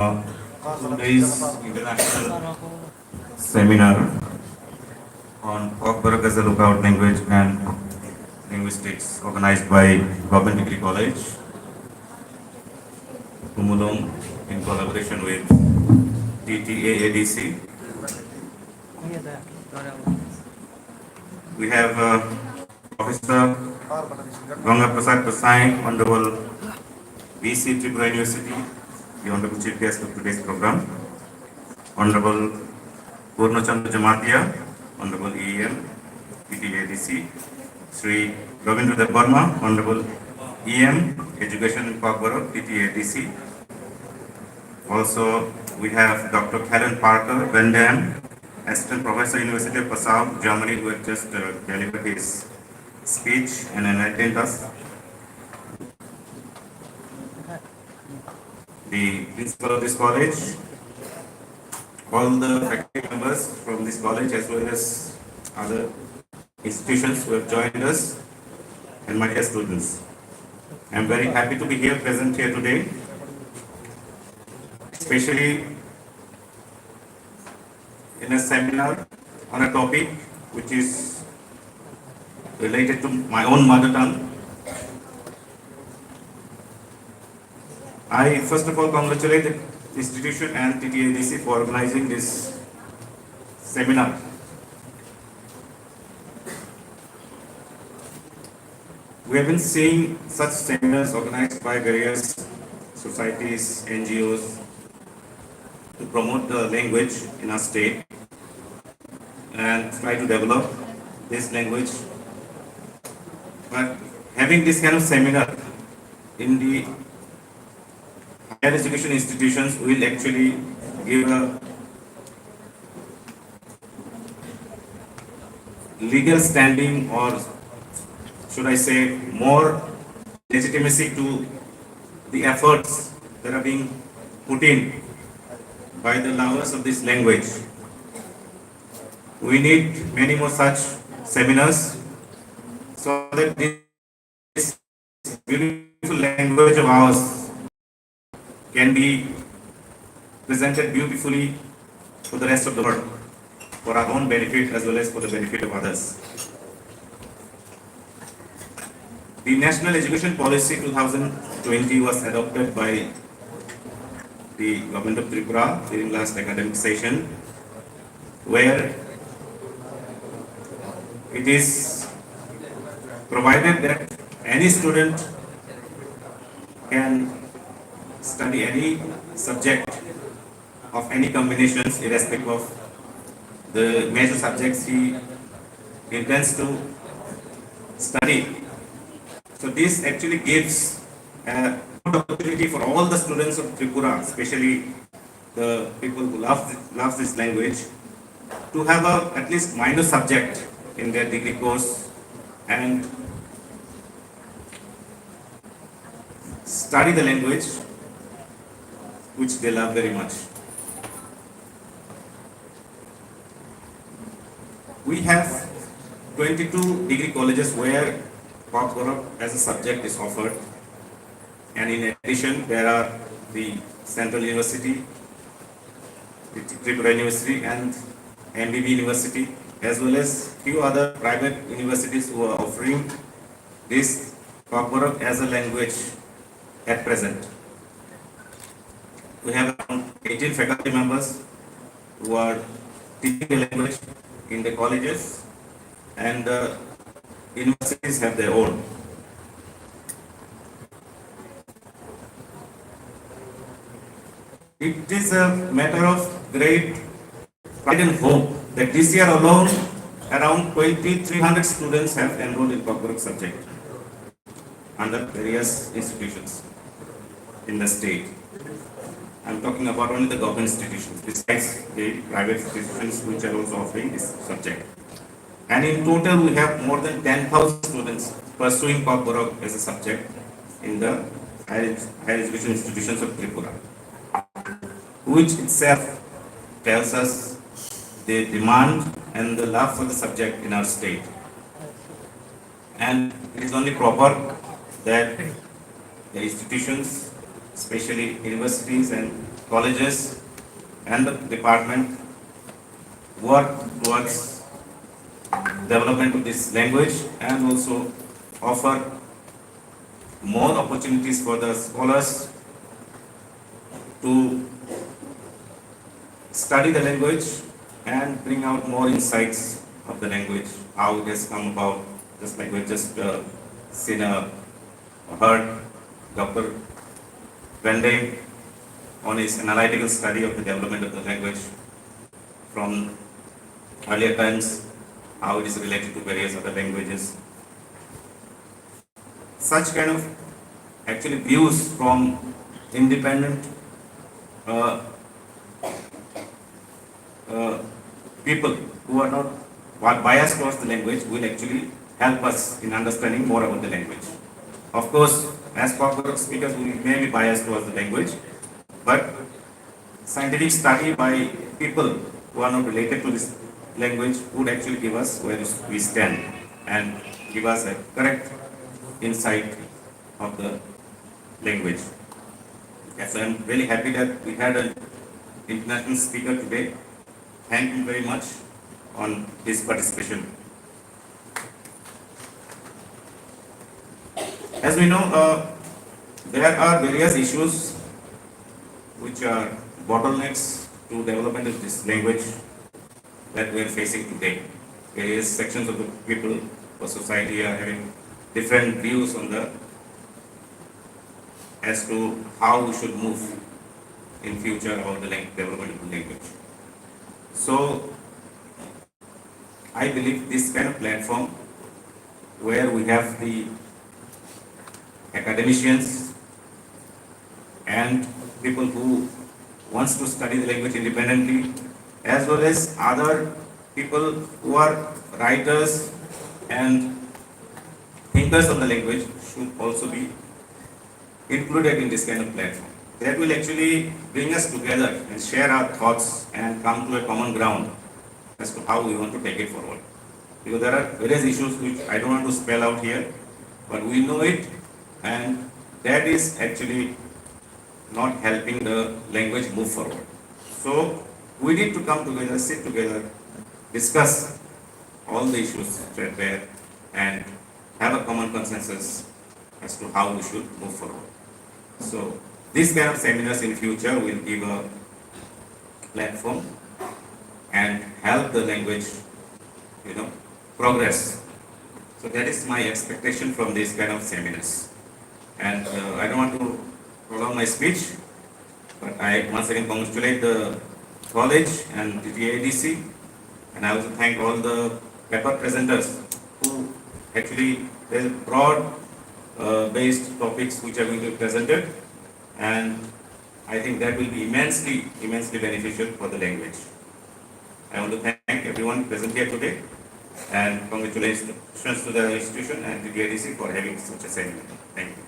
Today's international seminar on Cockburg as a lookout language and linguistics organized by Government Degree College, Kumulong, in collaboration with TTAADC. We have Professor Ganga Prasad Pasai, Honorable BC Tripura University, the Honorable Chief Guest of today's program, Honorable Purnachandra Jamatia, Honorable EM, TTADC, Sri Ravindra Burma, Honorable EM, Education in Cockburg, TTADC. Also, we have Dr. Helen Parker Van Dam, Assistant Professor, University of Passau, Germany, who had just delivered his speech and enlightened us. The principal of this college, all the faculty members from this college as well as other institutions who have joined us, and my dear students. I am very happy to be present here today, especially in a seminar on a topic which is related to my own mother tongue. I first of all congratulate the institution and TTADC for organizing this seminar. We have been seeing such seminars organized by various societies, NGOs to promote the language in our state and try to develop this language. But having this kind of seminar in the higher education institutions will actually give a legal standing, or should I say more legitimacy to the efforts that are being put in by the lovers of this language. We need many more such seminars so that this beautiful language of ours can be presented beautifully to the rest of the world for our own benefit as well as for the benefit of others. The National Education Policy 2020 was adopted by the Government of Tripura during last academic session, where it is provided that any student can study any subject of any combinations irrespective of the major subjects he intends to study. So this actually gives a good opportunity for all the students of Tripura, especially the people who love this language, to have at least minor subject in their degree course and study the language which they love very much. We have 22 degree colleges where Cockburg as a subject is offered, and in addition there are the Central University, the Tripura University and MBB University, as well as few other private universities who are offering this Cockburg as a language at present. We have around 18 faculty members who are teaching the language in the colleges, and universities have their own. It is a matter of great pride and hope that this year alone around 2,300 students have enrolled in Cockburg subject under various institutions in the state. I am talking about only the government institutions, besides the private institutions which are also offering this subject. And in total, we have more than 10,000 students pursuing Cockburg as a subject in the higher education institutions of Tripura, which itself tells us the demand and the love for the subject in our state. And it is only proper that the institutions, especially universities and colleges and the department work towards development of this language and also offer more opportunities for the scholars to study the language and bring out more insights of the language, how it has come about, just like we just seen heard Dr. Vende on his analytical study of the development of the language from earlier times, how it is related to various other languages. Such kind of actually views from independent people who are not biased towards the language will actually help us in understanding more about the language. Of course, as corporate speakers, we may be biased towards the language, but scientific study by people who are not related to this language would actually give us where we stand and give us a correct insight of the language. Yes, I am really happy that we had an international speaker today. Thank you very much on his participation. As we know, there are various issues which are bottlenecks to development of this language that we are facing today. Various sections of the people or society are having different views on the as to how we should move in future about the development of the language. So I believe this kind of platform where we have the academicians and people who wants to study the language independently, as well as other people who are writers and thinkers of the language should also be included in this kind of platform. That will actually bring us together and share our thoughts and come to a common ground as to how we want to take it forward. Because there are various issues which I don't want to spell out here, but we know it, and that is actually not helping the language move forward. So we need to come together, sit together, discuss all the issues that are there and have a common consensus as to how we should move forward. So these kind of seminars in future will give a platform and help the language, progress. So that is my expectation from these kind of seminars. And I don't want to prolong my speech, but I once again congratulate the college and the TADC, and I also thank all the paper presenters who actually there's broad based topics which are going to be presented, and I think that will be immensely beneficial for the language. I want to thank everyone present here today, and congratulations to the institution and the TADC for having such a seminar. Thank you.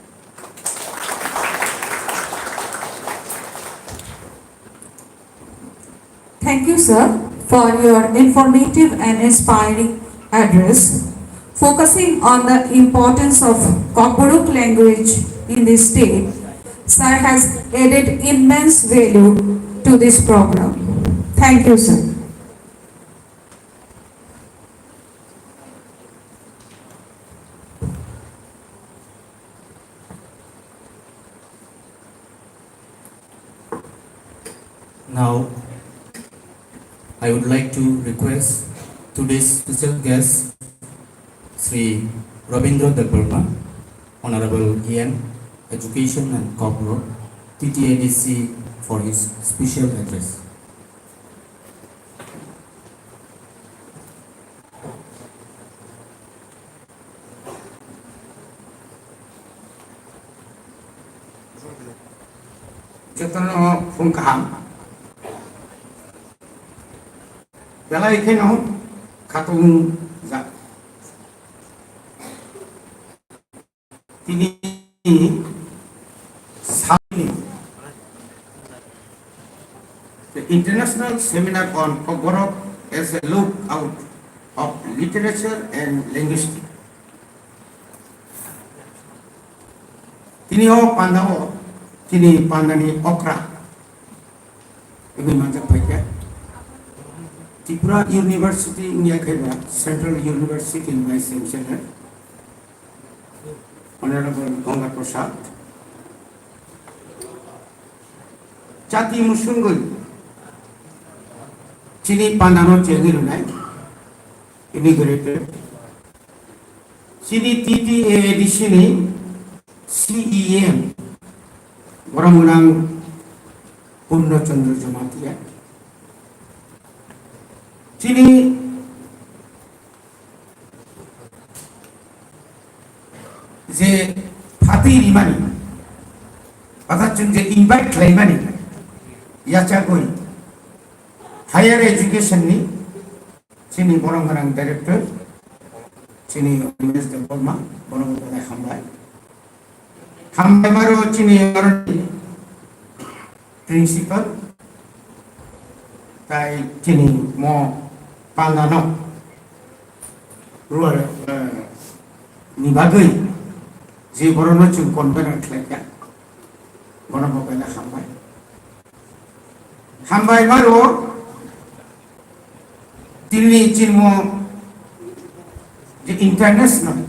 Thank you, sir, for your informative and inspiring address, focusing on the importance of Kokborok language in the state. Sir has added immense value to this program. Thank you, sir. Now, I would like to request today's special guest, Sri Rabindra Debarma, Honorable EN, Education and Corporate, TTADC, for his special address. JOTO from KAHAM. Jalai keno katung za. Tini sami. The international seminar on Kokborok as a look out of literature and linguistics. Tini ho pandao, tini pandani okra. ini manjak pakai Tripura University ini akhirnya Central University Vice Chancellor Honorable Ganga Prasad Jati Musunggul Chini Pandano Chegirunai Integrated Chini TTA di sini CEM orang-orang Purna Chandra Jamatia Chini je Fatih Rimani Pada je invite Laimani Yacha Goi Higher Education ni Chini orang-orang Director Chini Minister Polma orang-orang HAMBAI HAMBAI maru Chini orang Principal Tai Chini mo Pandano Ruar Nibagai Je borono chung convener kleka bono bokela HAMBAI HAMBAI maru Tini Chimo The international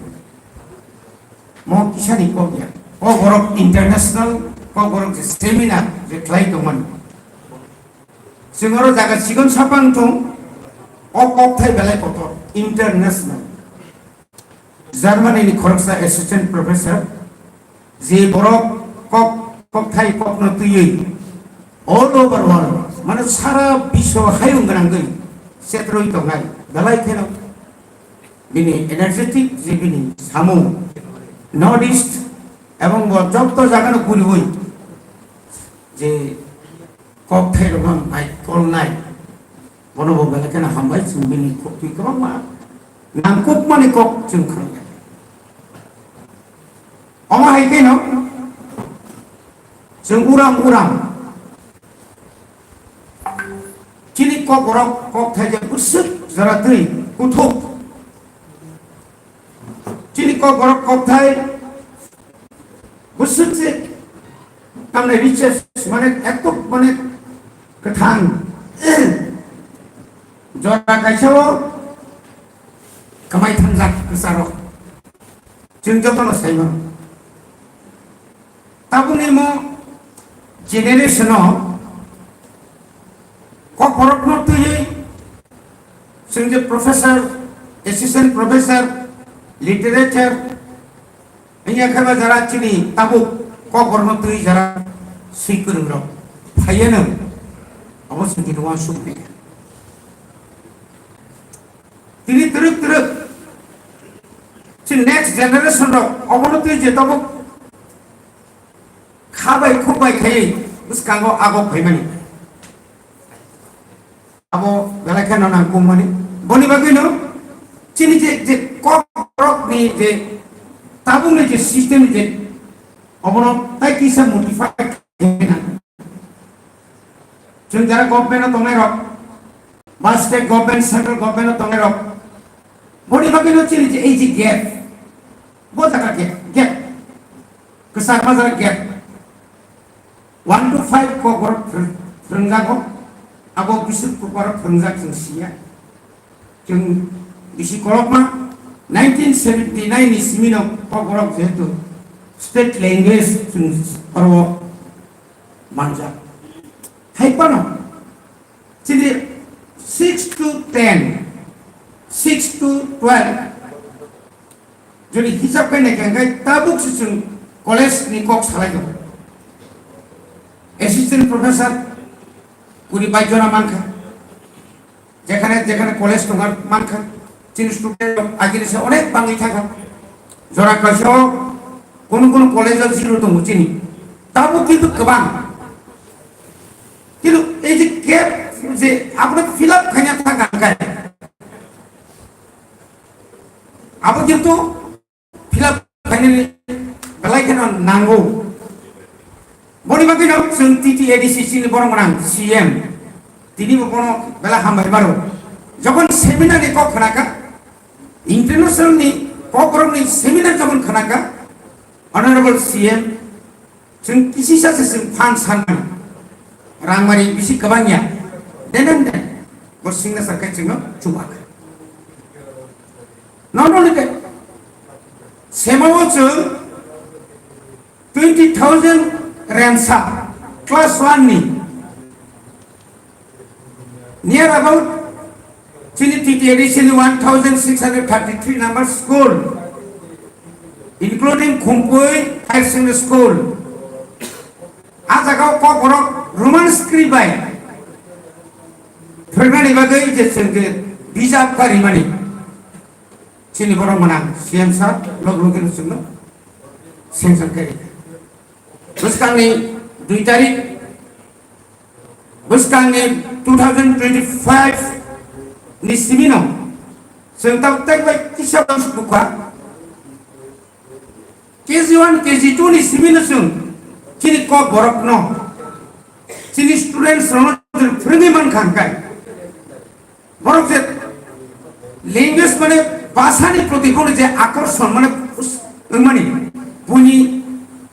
mo kisani ko ya ko borok international ko borok seminar je klai to man singoro jaga sigon sapang tong ok thai belai kotor international German ini khoroksa assistant professor je borok kok thai kok no tuyui all over world mane sara bisho hayung ganang gai setroi to ngai belai theno bini energetic je bini samung northeast এবং যত জায়গানো ঘুরি হই যে cock থাই রকম I call নাই বনব বেলা কেন হামবাই বিনি cock তুই কম মা নামকুপ মানে কক जों খাই অমা হাইকে ন जों উরাম চিনি কক রক কক থাই যে উসুক যারা তুই কুথুক চিনি কক রক কক থাই Busukse tamne riches mane etok mane kathang jora kaisao kamai thanjak kusaro जों jotono saimo tabuni mo generation ko porokno tuyei जों je professor assistant professor literature ini akan jara Chini tabuk kok korno tui jara sikurung ro phayena abo sing kinwa sumne tini teruk si next generation ro abo tui je tabuk khabai khubai khai bus kango ago phaimani abo belakana na kumani boni bagino Chini je kok rok ni je tabung ni je system je obono tai kisa modify na chung jara government tongai rok state government central government tongai rok boni bagino chini je ei je gap bo jaka gap kesar mazar gap 1 to 5 ko gor frengga ko abo bisuk ko gor frengga chung sia chung bisi kolok ma 1979 ni simino pogorok jetu state language parwo manja haipano jadi 6 to 10 6 to 12 jadi hisab kene kangai tabuk susun college ni kok salai assistant professor kuri bajora manka যেখানে college তোমার মানখা চিন student আগে সে অনেক বাঙালি থাকা জরা কাছে কোন college ছিল তো চিনি তাও কিন্তু গোবাং কিন্তু এই যে গ্যাপ যে আপনার ফিল আপ খাইয়া থাকা গায় আবার কিন্তু ফিল আপ খাইনি বেলাই কেন নাঙ্গো বনি বাকি নাও जों TTADC চিনি বড় মানাং CM তিনি কোনো বেলা হামবাই বারো যখন সেমিনারে কক খানাকা ইন্টারন্যাশনাল নি ককরমনি সেমিনার যখন খানাকা অনারেবল CM जों किसी सासे जों फान साननाय rangmari bisi kabangya denen den bo signature kai chino chubak not only that semawo chung 20,000 ransa class 1 ni near about chini titi edition 1633 number school including Kumpui High Secondary School. Azagao Kokorok Roman script by Fermani Bagai Jesenge Bijab Karimani Chini Boromana Siamsa Loglogan Suno Sensor Kari Buskani Duitari Buskani 2025 Nisimino Sentau Tekbai Kishabam Buka KG1, KG2 ni simulation chini ko borok no chini students rono free man khangkai borok je language mane bhasha ni proti kono je akorshon mane buni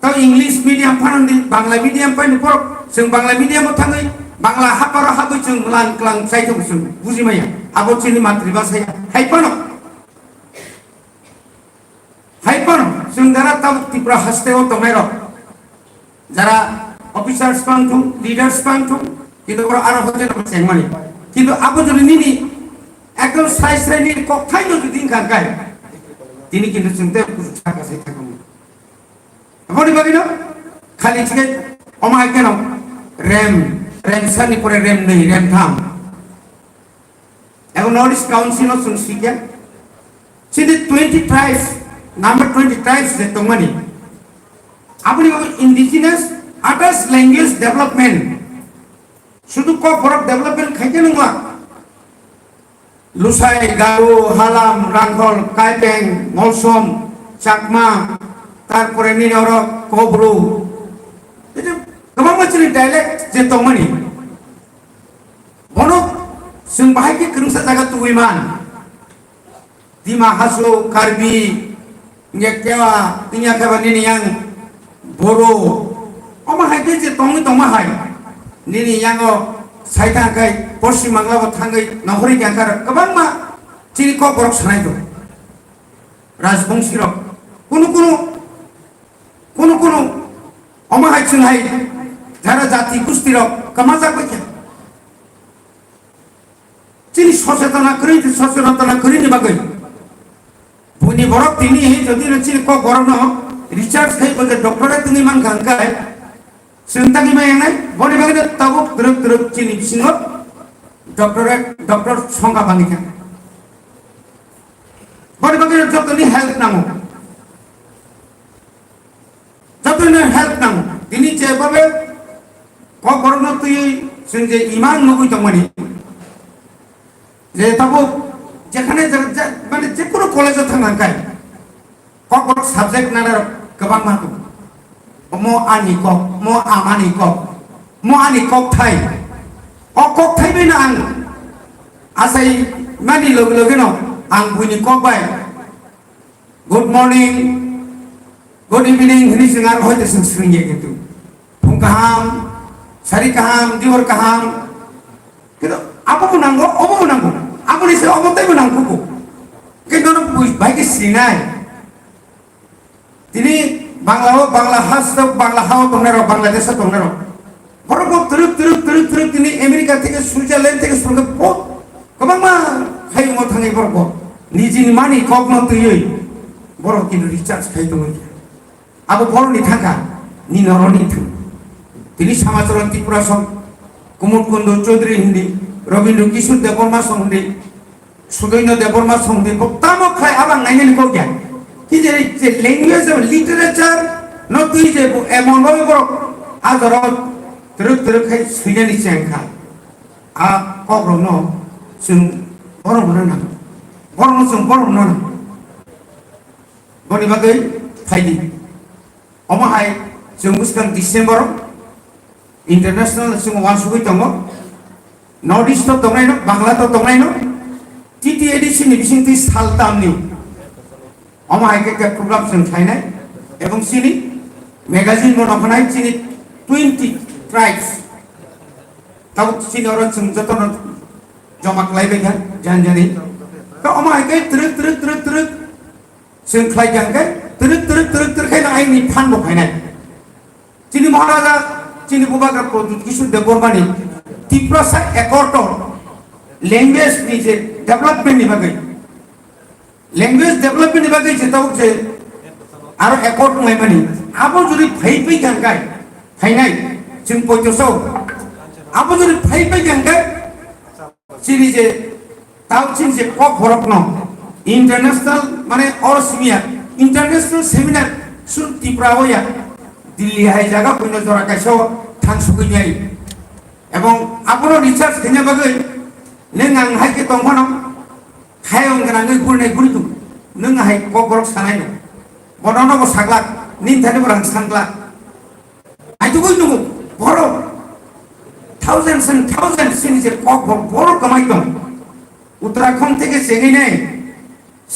to English medium phanandi Bangla medium pani borok जों Bangla medium thangai Bangla hapara habai जों lang klang saito sun bujimaya abo chini matribhasha haipano Sundara tahu Tripura hasteo tomero, jara officers pantu, leaders pantu, kita orang Arab saja dapat sengmani. Kita apa jadi ini? Ekor size ini kok kayu tu tinggal kai. Ini kita suntai pusaka kasih kamu. Apa ni bagi no? Kali cikgu, omah ikan rem sani pore rem ni rem tham. Ekor Nordic Council no sunsikia. Sini 20 tribes. Number 20 tribes the Tongmani. Apni indigenous others language development. Sudu ko borok development khaje nungwa. Lusai, Garo, Halam, Ranghol, KWBANG, Molsom, Chakma, tarpore ni NOROK, Kobru. Itu kemang macam dialect the Tongmani. Bonok sung bahai ke kerungsa jaga tuiman. Dima Hasu, Karbi, Nyekewa, tinggal kawan ini yang boro, omah hai je tong hai, ini yang saya tangkai, Posi Manglawa tangkai, Nahori jangkar, kebang ma, ciri kok borok sana itu, Rajbongsi rok, kuno, omah hai cun hai, jara jati kusti rok, kemazak baca, ciri sosetana kering ni bagai. Buni borok tini jadi nanti kok borok no research kai pada doktorat tini man gangkai sentang ini yang lain boleh bagaimana tahu teruk cini singot doktor songka bangikan boleh bagaimana doktor ini health namu ini cewek kok borok no tu senje iman nunggu jamani jadi tahu যেখানে মানে যে কোনো কলেজে থাকায় cock subject নানার গোबां মাতো মো আনি cock মো আমানি cock মো আনি কক থাই অ কক থাইবে না আং আসাই মানি লগে ন আং বুইনি কক বাই গুড মর্নিং গুড ইভিনিং হিনি সিঙ্গার হইতে সিঙ্গে কিন্তু ফুং কাহাম সারি কাহাম দিওর কাহাম কিন্তু আপু নাঙ্গো অমো নাঙ্গো Aku ni saya omong tapi menang kuku. Kita nak baik sinai. Ini Bangla Hasta, Bangla Hau Tonero, Bangladesh Tonero. Baru teruk ini Amerika tiga Switzerland tiga surga pot. Kemang mah? Hai mau thangai baru. Niji ni mani kau mau tuyui. Baru kini recharge kai tu lagi. Abu baru ni thangka, ni noroni tu. Ini sama calon Tripura song. Kumut Kundo Chaudhary Hindi. Robindra Kishore Deborma Songdi, Sudoino Deborma Songdi, Tamo Khai Abang Naini Kogia. He is a language of literature, not to eat a monologue, other Truk Hai Sweden Chanka. A Cobro no, soon Boromana, Boromona. Bonibagay, Heidi. Omahai, Jungus December, International Sung Wansuitongo. Nordic to Tongaino, Bangla to Tongaino, TT edition BISINGTWI Saltamni. Oma HAIKHE program in China, Ebong Sini, magazine Monopanai Chini, 20 tribes. tau chini orang chung joto no joma klai bega jan jani ka omai kai truk chung klai jang kai truk kai na ai ni phan bo khai nai chini maharaja chini bubaga produt kisu de bormani Tripura sa accord language ni je development ni bagai language development ni bagai je tau je aro accord ngai mani abo juri phai jang kai khai nai chung poito so abo juri phai jang kai chini je tau chin je kok horok no international mane or seminar international seminar sun Tripura hoya Delhi hai jaga puno jora kaso thang sugui nyai এবং আপনার research খেনে বাগৈ নং আং হাইকে তংফানো খায়ং গনাङै गुरनाय गुरिदुं नों हाय ककरक सानाय न बडनबो सागलाक निन थाने बरां सानग्ला आइतो गय नुगु बरो थाउजेंड्स एंड थाउजेंड्स सिनिजे कक बरो कमाई दं उत्तराखंड থেকে চেঙै নাই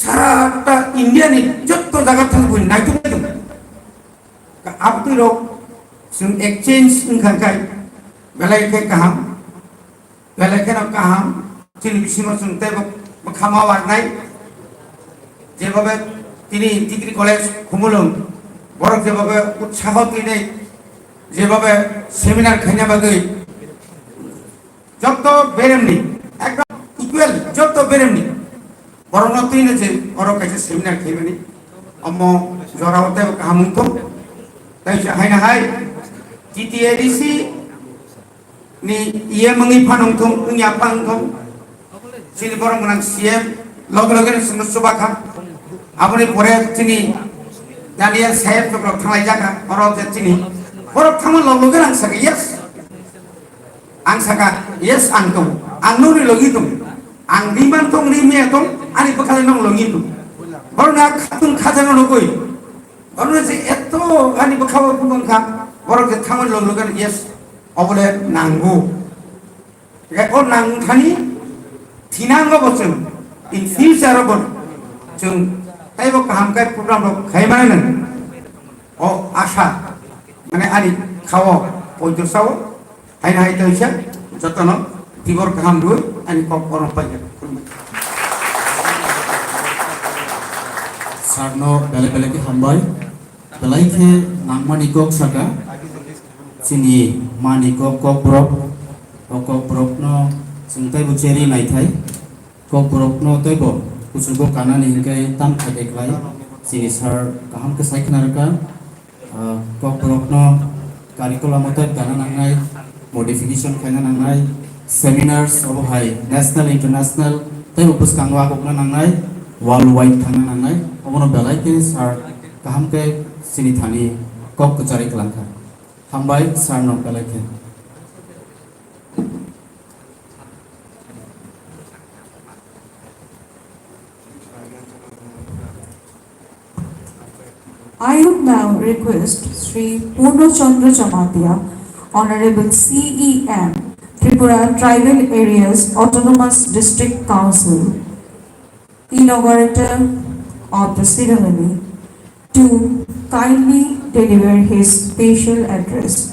সারাটা ইন্ডিয়ানি যত জায়গা থাকবো নাইতো গয় আপনি जों एक्सचेंज ओंखारखाय बेलायखे kaham बेलायखे kaham তিনি বিসিং जोंते खामा वारनाय जेबाबे তিনি डिग्री कलेज खुमुलुं बरक जेबाबे उत्साह दिनै जेबाबे सेमिनार खायना बागै जत बेरेमनि एकदम इक्वल जत बेरेमनि बरन तिने जे बरक कायसे सेमिनार खायबनि अम्मो जरावते काहामुंखौ ताइसे हायना हाय TTADC ni iya mengi panungtung nyapangtung sini borong menang CM logo-logo ni semua subaka apuni pore sini Daniel Saib tu kalau thangai jaga orang sini borong thaman logo-logo ang saka yes ang saka yes angtung angnu ni logi tung ang diman tung rimia tung ani bakal nong logi tung borong nak katung kajang logoi borong si eto ani bakal pun kah borong si thaman logo-logo yes 어버레 낭구 그러니까 낭탄이 디난거 버튼 인 퓨처 버 좀 타이버가 함께 프로그램으로 가이마는 아샤 মানে 아니 খাও পয়তো Sao hyena হাইতে হইছে যতন দিবর কাম দুই আনি cock Karam pi sarno bele ki hambai belaike nangmani kok saka sini mani kok brok no sungtai buceri nai thai kok brok no tebo kusugo kanani hingkai tam thai klai sini sar kaham ke sai knarka kok brok no curriculum otai dana nangai modification khaina nangai seminars of high national international tai upus kangwa kokna nangai worldwide thana nangai obono belai ke sar kaham ke sini thani kok kuchari klangka HAMBAI sarno belai I would now request Sri Purnachandra Chamatia, Honorable CEM, Tripura Tribal Areas Autonomous District Council, inaugurator of the ceremony, to kindly deliver his special address.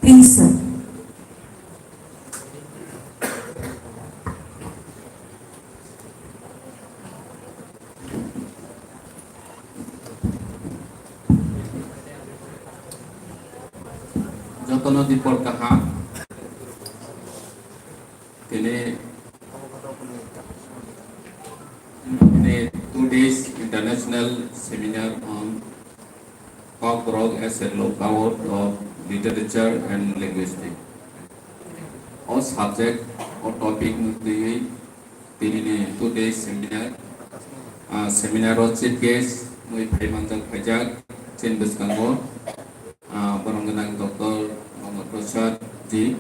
Please, sir. JOTO dipor KAHAM ini 2 days international seminar on KWBANG as a lockout of literature and linguistics. All subject or topic the 2 days seminar. Seminar or chief guest Mui Paimanjang Pajak Chin Biskango Barangganang Dr. Muhammad Rashad Ji,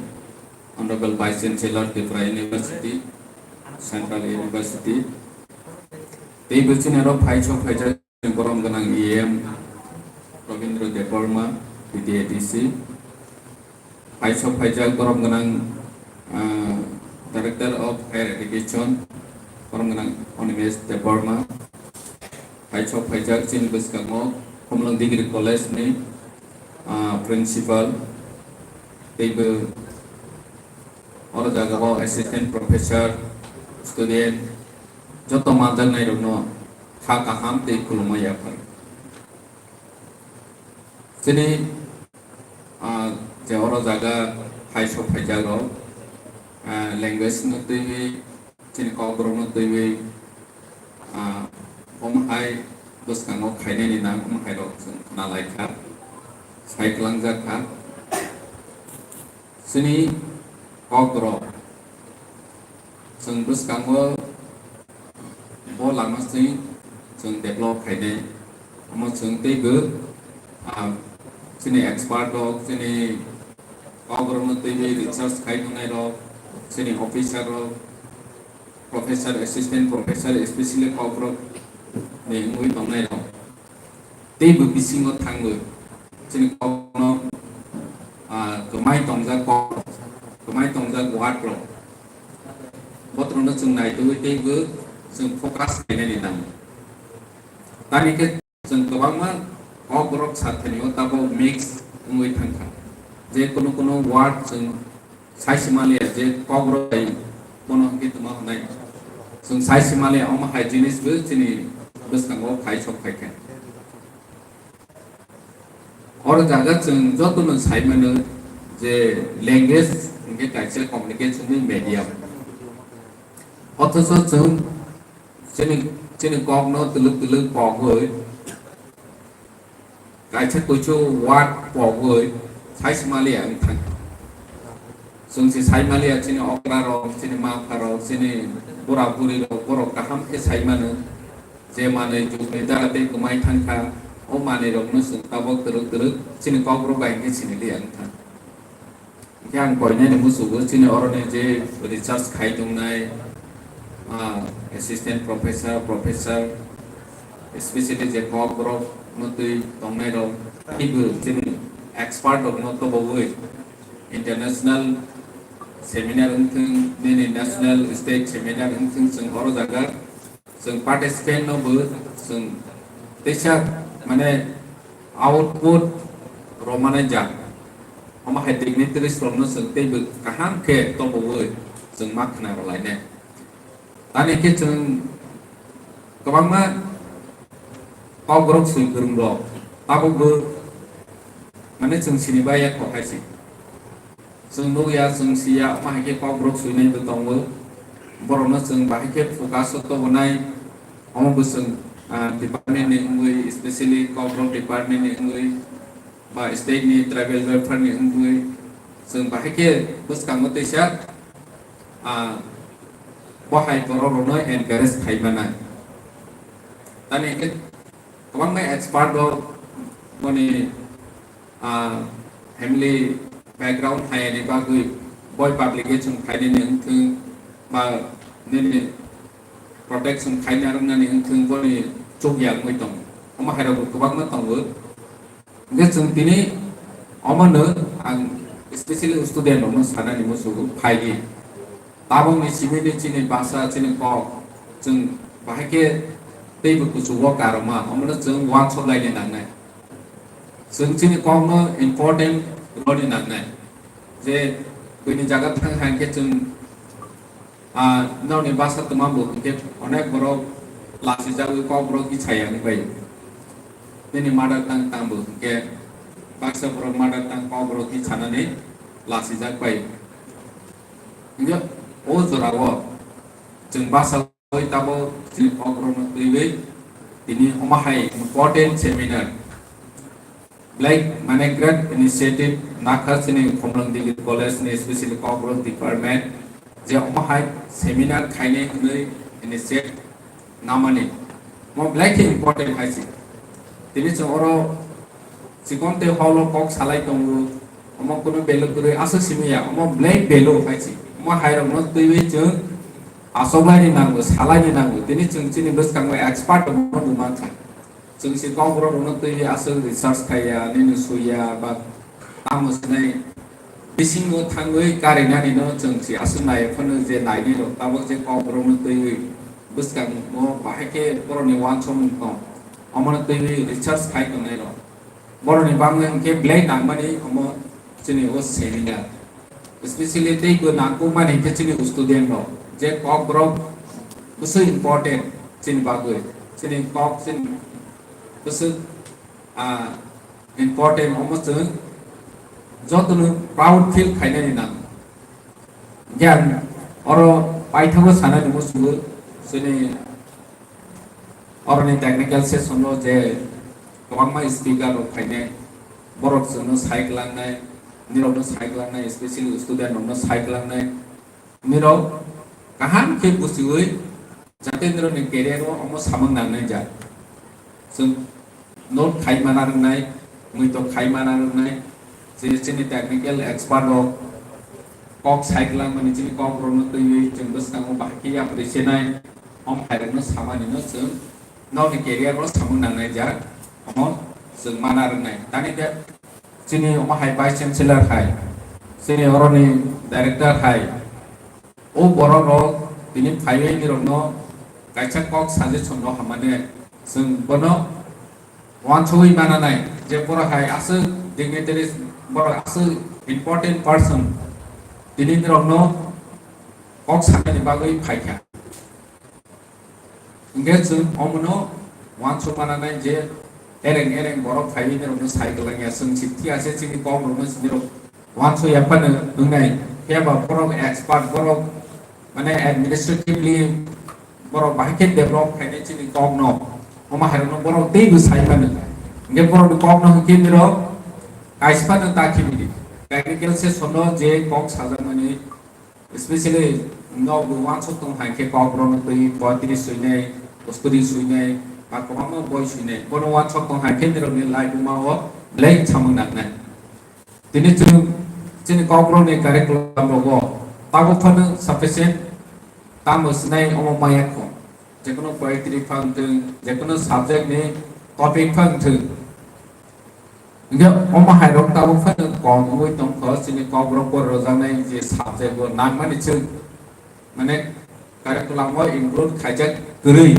Honorable Vice Chancellor Tripura University, Central University. They bucin ero Paichok Pajak Barangganang EM Robindro Deparma PTADC. Paichok Pajak Barangganang Director of Higher Education Barangganang Onimes Deparma. Paichok Pajak Chin Biskango Kumlang Degree College ni Principal, table oro jaga bo assistant professor student joto manjak nai rok no ha kaham tei khulumaya phar chini je oro jaga hai so phaijak rok language no tei chini kokrok no tei hai boskango khainai ni nam hai rok na lai kha sai klangjak kha chini kokrok जों बसकांगो bo lama sing जों develop khainai amo जों teibo chini expert rok chini kokrok no teibo research khainai rok chini officer rok professor assistant professor especially kokrok ni ngui tongnai rok teibo bisingo thangbo chini kokno kemai tongjak ward rok botrono जों नायदों teibo जों focus खालामनाय नाम दानि के जों गोबांमा कोक्रक साथेनियाव Tabo mix ngui थांखा जे कोनो ward जों साइसिमालिया जे कोक्रक कोनो के तुमा होनाय जों साइसिमालिया अमा हाइजिनिस्टबो जोंनि बसकांगो खायसब खायखे और जागा जों जतनो साइमानो जे लैंग्वेज के काइसे कम्युनिकेशन मीडिया अथच जों जोंनि ककनो तुलुक पगै काइसे कुछ वार्ड पगै साइसिमालिया थां जों से साइमालिया जोंनि अक्रा रक जोंनि माफा रक जोंनि बोराबुरि रक बर काहाम के साइमानो जे माने जुगनि जाते कमाय थांखा ओ माने रकनो जों ताबो तुलुक जोंनि ककरो बायके सिनिलिया थां के आं पयनाय मुसुबो जोंनि अरने जे research खायदुंनाय assistant professor especially je kokrok notui tongnai rok ibu chini expert rok no to boi international seminar unthung nini national state seminar unthung जों oro jaga जों participant no bo जों tesa mane output romane ja ama hai dignitaries from no जों teibu kaham ke to boi जों makna lai ne दानि के जों गोबांमा कोक्रक सुइफोरम रक ताबो माने जों सिनिबाया खहायसि जों नोया जों सिया माहाके कोक्रक सुइनायबो दंबो बरनो जों बाहाके फोकास तो बनाय अमबो जों डिपार्टमेंट नि ngui स्पेशली कोक्रक डिपार्टमेंट नि ngui बा स्टेट नि ट्राइबल वेलफेयर नि ngui जों बाहाके बसकांगो तैसा wahai kororono encourage khaimana tani ke kobang mai expert do moni family background hayani bagui boy publication khaini ni thung ba ni protection khaina rangna ni thung boni chokya ngoi tong ama haira kobang ma tongbo nge chung tini amano ang especially student no sanani musu phaigi ताबों में सिमिने चिने भाषा चिने Kock जों बाहाके तैबो कुछुवा कारमा हमनो जों वान सलायने नांनाय जों चिने कॉक नो इम्पोर्टेंट रोल नांनाय जे बैनि जागा थां हांके जों नावनि भाषा तमाम के अनेक बरो लासि जागो कॉक बरो की छायानि बाय बेनि मादार टांग तांबो के भाषा बरो मादार टांग कॉक बरो की छानाने लासि जाग बाय इंगे ओ जोरावो जों बासावै ताबो जों कोक्रक तैबै दिनि अमाहाय इम्पोर्टेंट सेमिनार लाइक माने ग्रेट इनिशिएटिव नाखासिनि खमलंदि कलेज नि स्पेशली कोक्रक डिपार्टमेंट जे अमाहाय सेमिनार खायने हनै इनिशिएट नामानि म ब्लैक इम्पोर्टेंट हाइसि दिनि जों अरो सिकन्ते हलो कक सालाय दंगो अम कोनो बेलो करे आसो सिमिया अम ब्लैक बेलो हाइसि मा हायरम न तैबै जों आसौलायनि नांगौ सालायनि नांगौ दिनै जों चिनि बसकांगो एक्सपर्ट दंमोन बुमाखा जों सि गावब्रो न तैबै आसो रिसर्च खाया निनु सुया बा आमसनाय बिसिंगो थांगै कारिनानि न जों सि आसो नायफोनो जे नायनि र ताबो जे गावब्रो न तैबै बसकांगो बाहायके बरनि वान सम दं अमन तैबै रिसर्च खाय दंनाय र बरनि बांगो के ब्लैक नांमानि अम चिनि ओ seminar especially they go naku mani ke chini student no je kok brok kusu important chini bagoi chini kok chini kusu important almost joto no proud feel khaina ni na gyan oro paithago sana ni musu chini oro ni technical session no je kobangma speaker ro khaine borok jono cycle langnai nirok no cycle langnai especially student no cycle langnai nirok kaham ke busiui jate nirok ni career ro MWSAMUNG nangnai ja so note khai mana rangnai mui to khai mana rangnai je chini technical expert ro kok cycle lang mani chini kok ro no tui chung bus kang ba ki appreciate nai om khai no samani no chung no ni career ro SAMUNG nangnai ja amon chung mana rangnai tani de chini oma hai vice chancellor hai chini oroni director hai o borok ro tini phaiwe ni ro no kaisa kok suggestion ro hamane chung bono wan chui mana nai je boro hai asu dignitaries boro asu important person tini ro no kok suggestion ni bagoi phaikha nge chung omono wan chui mana nai je ereng borok phaiwe ni ro no cycle lang ya chung chitti ase chini kom ro no chini ro wan chui apa ne ngai ke ba borok expert borok mane administratively borok bahike develop khaine chini kom no oma haro no borok dei bu sai ban nge borok kom no ke ni ro kaispa no ta khimi technical se sono je kok saja mane especially no bu wan so tong hai ke kom ro no tui botri suine osturi suine ba komama boy suine bono wan so tong hai ke ni ro ni lai bu ma o lei chamung nak na tini chini kom ro ni curriculum ro go tabu phone sufficient tamusnai omo maya ko jekono poetry phangthung jekono subject ni topic phangthung nge oma hai rok tabu phone kom oi tong ko chini kom ro por rojanai je subject go nang mani chu mane curriculum mo include khaijak gurui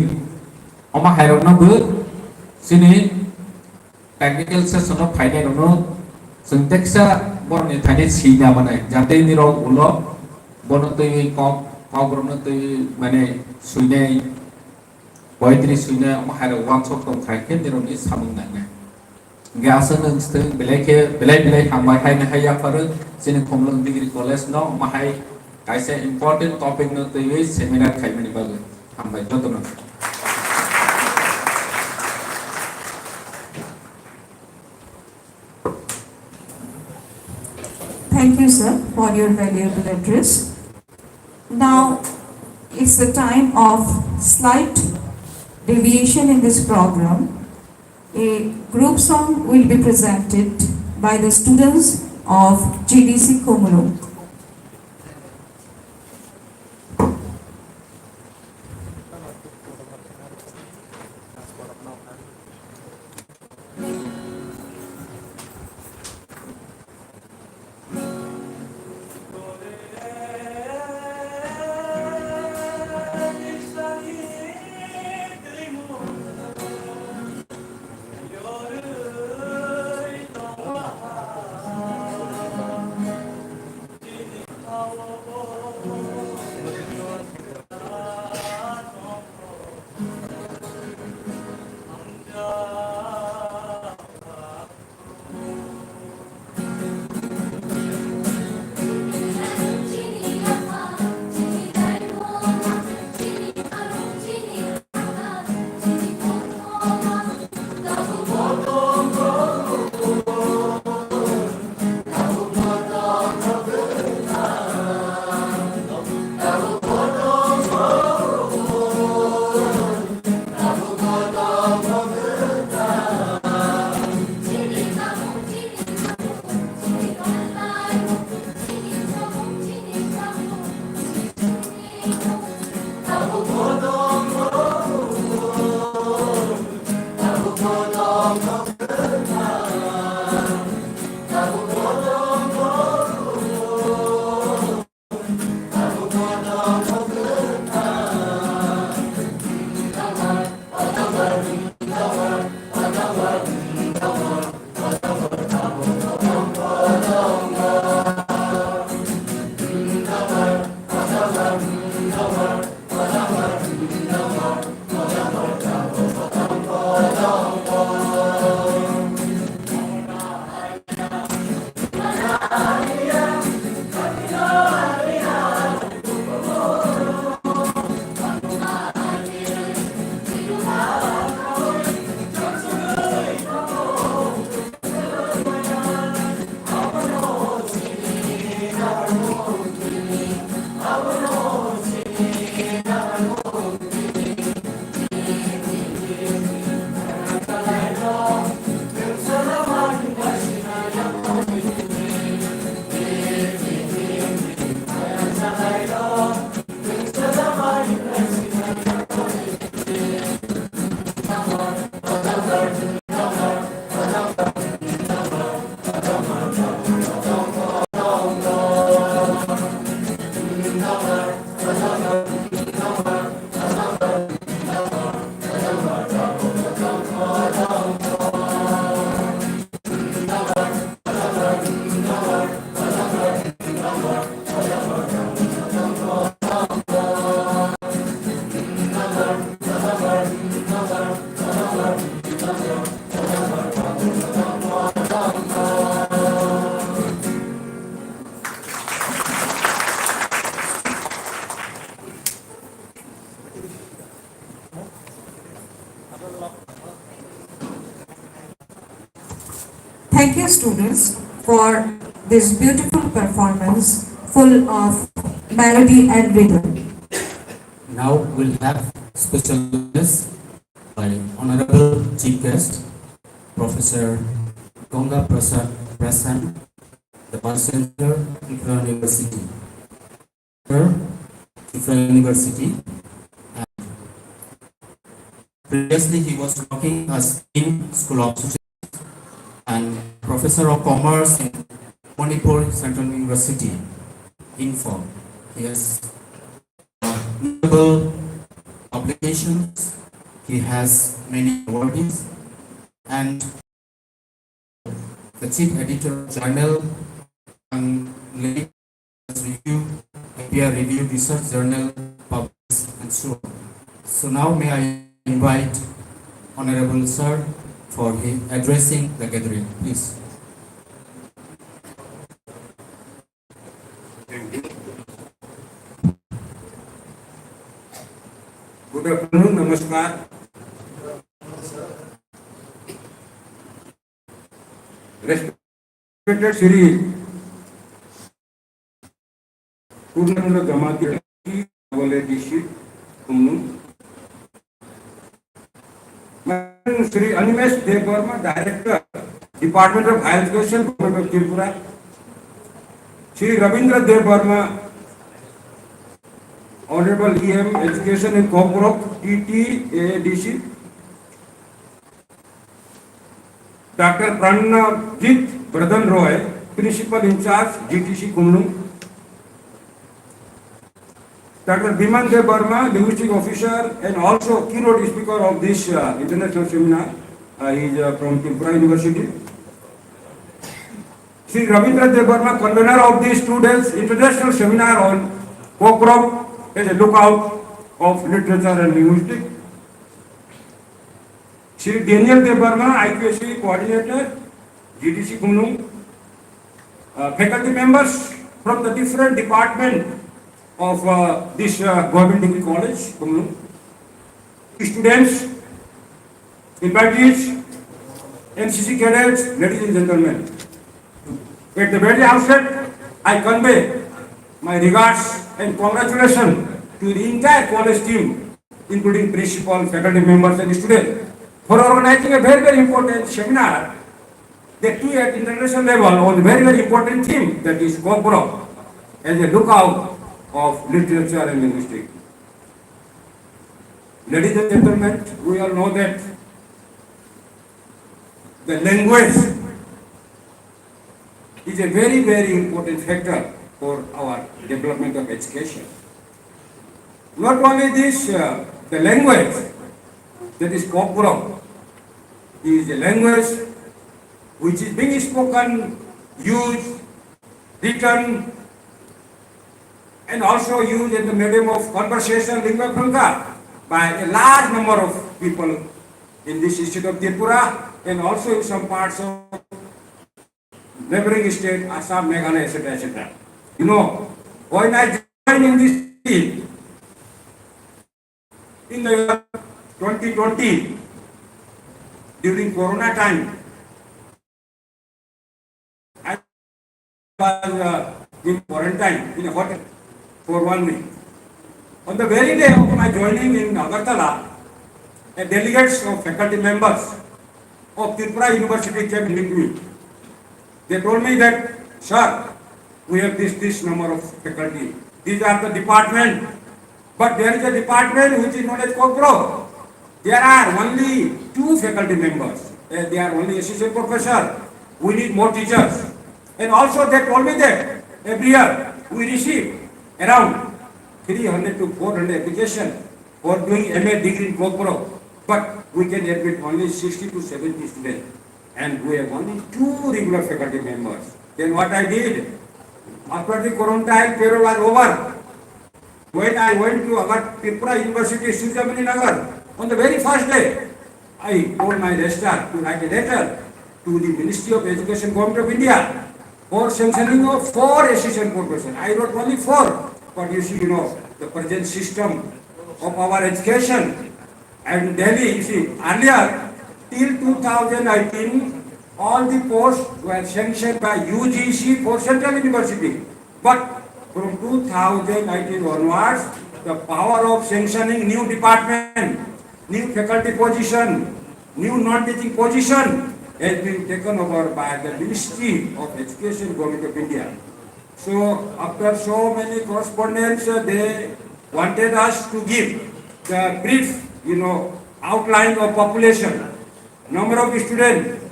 oma hai rok na bu chini technical session of final no syntaxa borni thani sina manai jate ni ro ulo bono tui kok Pagrom tu mana sunai, poetry sunai, oma hari wan sok tong khai ke ni roni SAMUNG nana. Gasa nang stu belai HAMBAI hai na hai apa ru sini Komlang Degree College no oma hai kaisa important topic no tu seminar khai mani bagu HAMBAI joto no. Thank you, sir, for your valuable address. Now, it's the time of slight deviation in this program. A group song will be presented by the students of GDC Komolo. Thank you, students, for this beautiful performance full of melody and rhythm. Now we'll have special guest by Honorable Chief Guest, Professor Gonga Prasad Prasan, the Vice Chancellor, TRIPURA University. TRIPURA University. And previously, he was working as in School of Social and Professor of Commerce in Manipur Central University, Info. He has notable publications, he has many awards, and the chief editor of journal and review, peer review research journal, published and so on. So now may I invite Honorable Sir for his addressing the gathering, please. Good afternoon, namaskar. Respected Shri Purnendra Gamati, Shri Shri Animesh Devarma, Director, Department of Higher Education, Government of Tripura. Shri Ravindra Devarma, Honorable EM, Education in KWBANG, TT, AADC. Dr. Pranavjit Pradhan Roy, Principal in Charge, GTC Kumlung. Dr. Biman Dev Verma, Linguistic Officer and also keynote speaker of this international seminar. He is from Tripura University. Sri Ravindra Dev Verma, convener of the Students' International Seminar on KWBANG as a lookout of literature and linguistics. Sri Daniel Dev Verma, IQAC coordinator, GTC Kumlung. Faculty members from the different departments of this government degree college, Kumlung. Students, invitees, NCC cadets, ladies and gentlemen. At the very outset, I convey my regards and congratulations to the entire college team, including principal, faculty members and students, for organizing a very, very important seminar that too at international level on a very, very important theme, that is KWBANG as a lookout of literature and linguistics. Ladies and gentlemen, we all know that the language is a very, very important factor for our development of education. Not only this, the language that is KWBANG is a language which is being spoken, used, written and also used in the medium of conversation lingua franca by a large number of people in this state of Tripura and also in some parts of neighboring state, Assam, Meghalaya, etc., etc. You know, when I joined in this field in the year 2020, during Corona time, I was in quarantine in a hotel for 1 week. On the very day of my joining in Agartala, a delegates of faculty members of Tripura University came to meet me. They told me that, sir, we have this number of faculty. These are the department. But there is a department which is known as COPRO. There are only 2 faculty members. They are only assistant professor. We need more teachers. And also they told me that every year we receive around 300 to 400 applications for doing MA degree in COPRO. But we can admit only 60 to 70 students. And we have only 2 regular faculty members. Then what I did, after the quarantine period was over, when I went to Tripura University, Nagar, on the very first day, I told my registrar to write a letter to the Ministry of Education, Government of India, for sanctioning of 4 assistant professors. I wrote only 4, but you see, the present system of our education and Delhi, you see, earlier, till 2019, all the posts were sanctioned by UGC for Central University. But from 2019 onwards, the power of sanctioning new department, new faculty position, new non-teaching position has been taken over by the Ministry of Education, Government of India. So after so many correspondence, they wanted us to give the brief, outline of population, number of students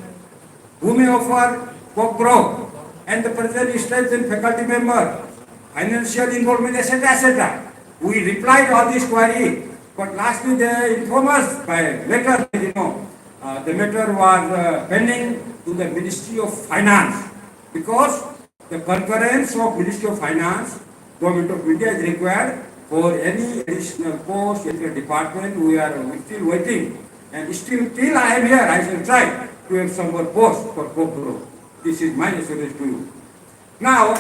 who may offer COPRO, and the present strength in faculty member, financial involvement, etc., etc. We replied all this query, but lastly they informed us by letter, the matter was pending to the Ministry of Finance, because the concurrence of Ministry of Finance, Government of India is required for any additional post in the department. We are still waiting, and still till I am here, I shall try to have some more post for COPRO. This is my assurance to you. Now,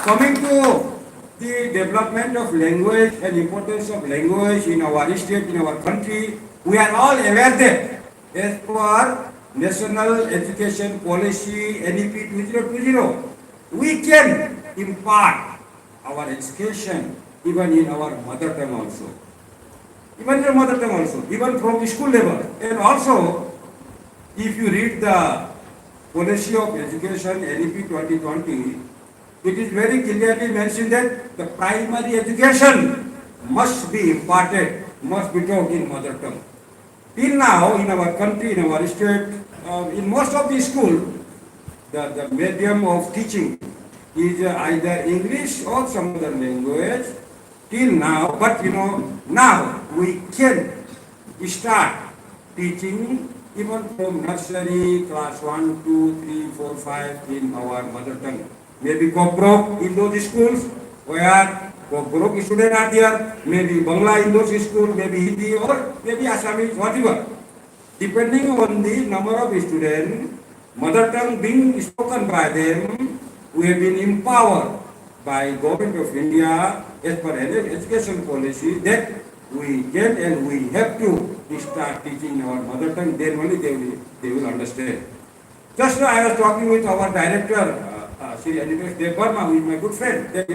coming to the development of language and importance of language in our state, in our country, we are all aware that as per National Education Policy NEP 2020, we can impart our education even in our mother tongue also. Even your mother tongue also, even from school level. And also, if you read the Policy of Education NEP 2020, it is very clearly mentioned that the primary education must be imparted, must be taught in mother tongue. Till now, in our country, in our state, in most of the school, the medium of teaching is either English or some other language. Till now, but now we can start teaching even from nursery, class 1, 2, 3, 4, 5 in our mother tongue. Maybe COPRO in those schools where COPRO students are there, maybe Bangla in those schools, maybe Hindi or maybe Assamese, whatever. Depending on the number of students, mother tongue being spoken by them, we have been empowered by Government of India as per education policy that we can and we have to start teaching our mother tongue, then only they will understand. Just now I was talking with our director, Sri Animesh Devarma, who is my good friend. That,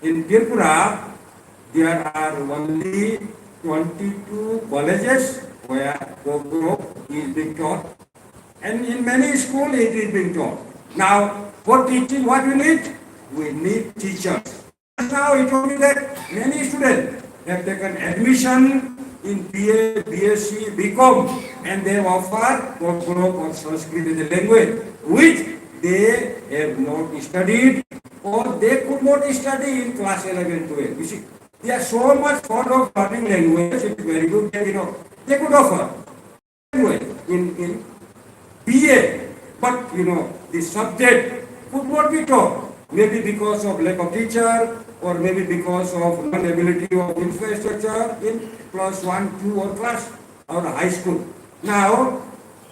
in Tripura, there are only 22 colleges where COPRO is being taught, and in many schools it is being taught. Now, for teaching, what we need? We need teachers. Now he told me that many students have taken admission in BA, BSc, BCom, and they offer COPRO or Sanskrit as a language, which they have not studied or they could not study in class 11, 12. You see, they are so much fond of learning language, it is very good that, they could offer language in BA, but, the subject could not be taught. maybe because of lack of teacher, or maybe because of non-ability of infrastructure in class 1, 2 or class or high school. Now,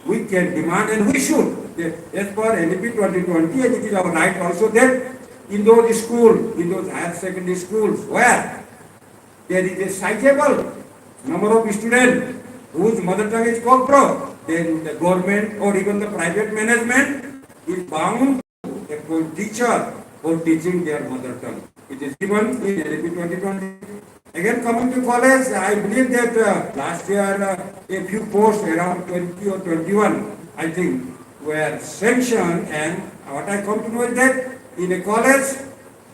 we can demand and we should, that as per NEP 2020, and it is our right also that in those schools, in those higher secondary schools where there is a sizable number of students whose mother tongue is Kokbro, then the government or even the private management is bound to appoint teacher for teaching their mother tongue. It is given in NEP 2020. Again, coming to college, I believe that last year a few posts around 20 or 21, I think, were sanctioned, and what I come to know is that in a college,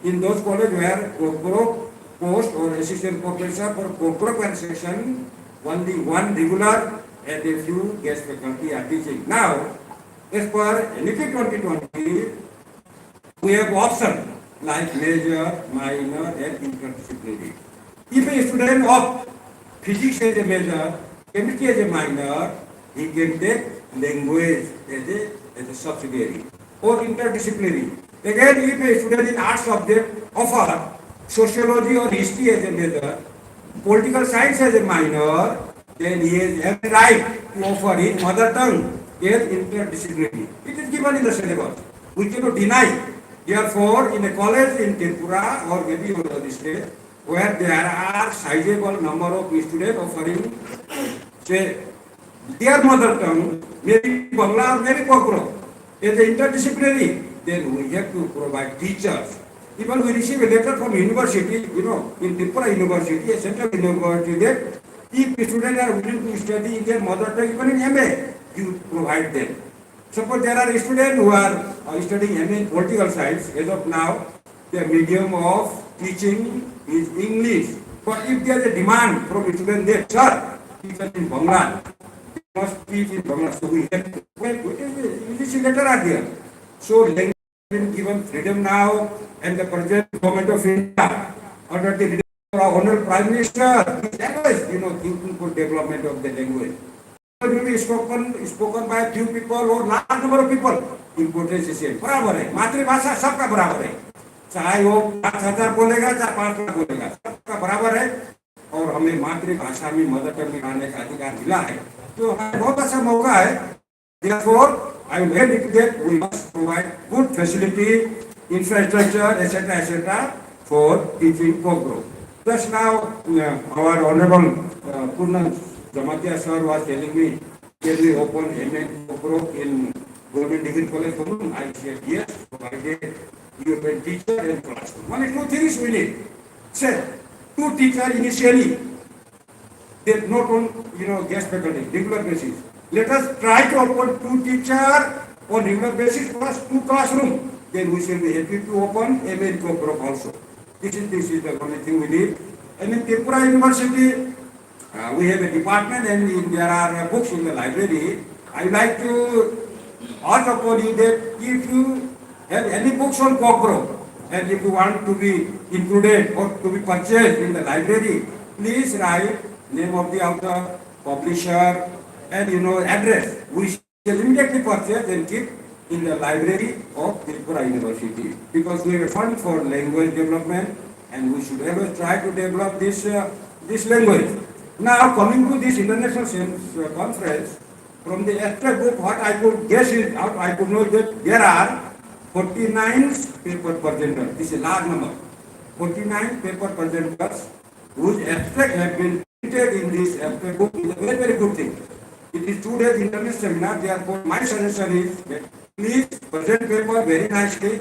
in those colleges where Kokbro post or assistant professor for Kokbro section, only one regular and a few guest faculty are teaching. Now, as per NEP 2020, we have option like major, minor and interdisciplinary. If a student of physics as a major, chemistry as a minor, he can take language as a subsidiary or interdisciplinary. Again, if a student in arts subject offer sociology or history as a major, political science as a minor, then he has every right to offer his mother tongue as interdisciplinary. It is given in the syllabus. We cannot deny. Therefore, in a college in Tripura or maybe in other state, where there are sizable number of students offering, say, their mother tongue, maybe Bangla or maybe Kokbro, as interdisciplinary, then we have to provide teachers. Even we receive a letter from university, in Tripura University, a central university, that if students are willing to study in their mother tongue, even in MA, you provide them. Suppose there are students who are studying MA in political science, as of now, their medium of teaching is English. But if there is a demand from students that, sir, teach us in Bangla, they must teach in Bangla, so we have to, English letter are there. So language has been given freedom now, and the present government of India, under the leadership of our Honorable Prime Minister, is always, thinking for development of the language. It will be spoken by a few people or large number of people. Importance is same. बराबर है. मातृभाषा सबका बराबर है. चाहे वो 5,000 बोलेगा, चाहे 5 लाख बोलेगा, सबका बराबर है. और हमें मातृभाषा में मदर टंग में आने का अधिकार मिला है. तो हमें बहुत अच्छा मौका है. Therefore, I will add that we must provide good facility, infrastructure, etc., for teaching Kokbro. Just now, our Honorable Purna Jamatia sir was telling me, can we open MA Kokbro in Government Degree College? I said yes, provided you can teacher and classroom. Only 2 things we need. Say, 2 teachers initially, they not on guest faculty, regular basis. Let us try to open 2 teachers on regular basis plus 2 classroom. Then we shall be happy to open MA in Kokbro also. This is the only thing we need. And in Tripura University, we have a department and there are books in the library. I would like to urge upon you that if you have any books on Kokbro and if you want to be included or to be purchased in the library, please write name of the author, publisher, and address. We shall immediately purchase and keep in the library of Tripura University, because we have a fund for language development and we should always try to develop this language. Now, coming to this international conference, from the abstract book, what I could guess is, I could know that there are 49 paper presenters. This is a large number. 49 paper presenters whose abstract have been printed in this abstract book is a very, very good thing. It is 2 days international seminar, therefore my suggestion is that please present paper very nicely.